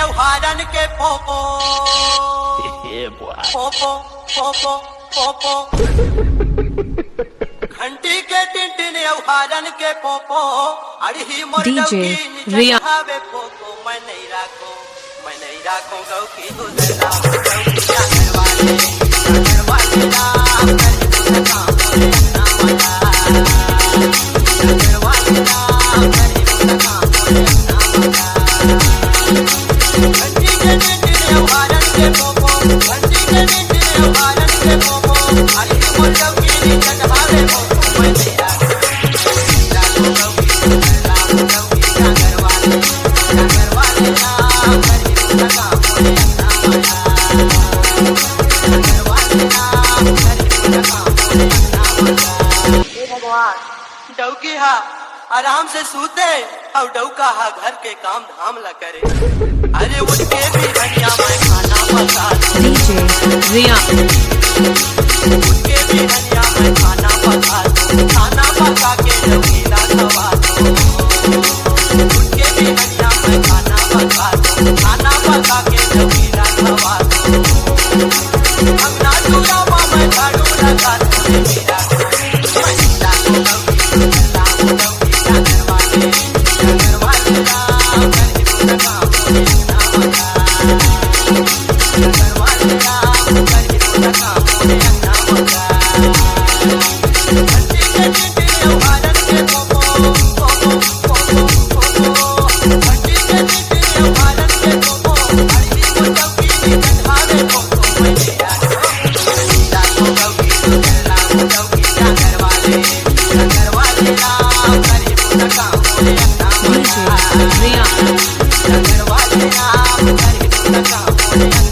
नेवहारन के पोपो पोपो पोपो पोपो घंटी के टिंटी नेवहारन के पोपो अड़ी DJ Riya पोपो मैं नहीं राखो गौ की दुल्ला गौ की जागर वाले राम कर काम बोले ना मजा जागर वाले राम कर काम बोले ना मजा घंटी के टिंटी नेवहारन के पोपो घंटी के टिंटी नेवहारन के पोपो अड़ी गौ की जगभावे पोपो मैं नहीं राखो गौ की दुल्ला गौ की जागर वाले राम कर काम बोले ना मजा जागर वाले राम कर काम बोले ना मजा। हे भगवान डौकी हा आराम से सूते और डौका हा घर के काम धाम ला करे। अरे उनके भी हनिया मैं खाना पका DJ Riya उनके भी हनिया मैं खाना पका के डौकी ला खवा दो। उनके भी हनिया मैं खाना पका के डौकी ला खवा दो। अपना चूड़ा मैं झाड़ू लगा दो मेरा जागर वाले राम कर काम बोले ना मजा जागर वाले राम कर काम बोले ना मजा। घंटी के टिंटी नेवहारन के पोपो पोपो पोपो पोपो घंटी के टिंटी नेवहारन के पोपो अड़ी चौकी जगभावे पोपो मैं नहीं राखो गौ की दुल्ला गौ की जागर वाले राम कर काम बोले ना DJ मजा Riya जागर वाले राम कर काम बोले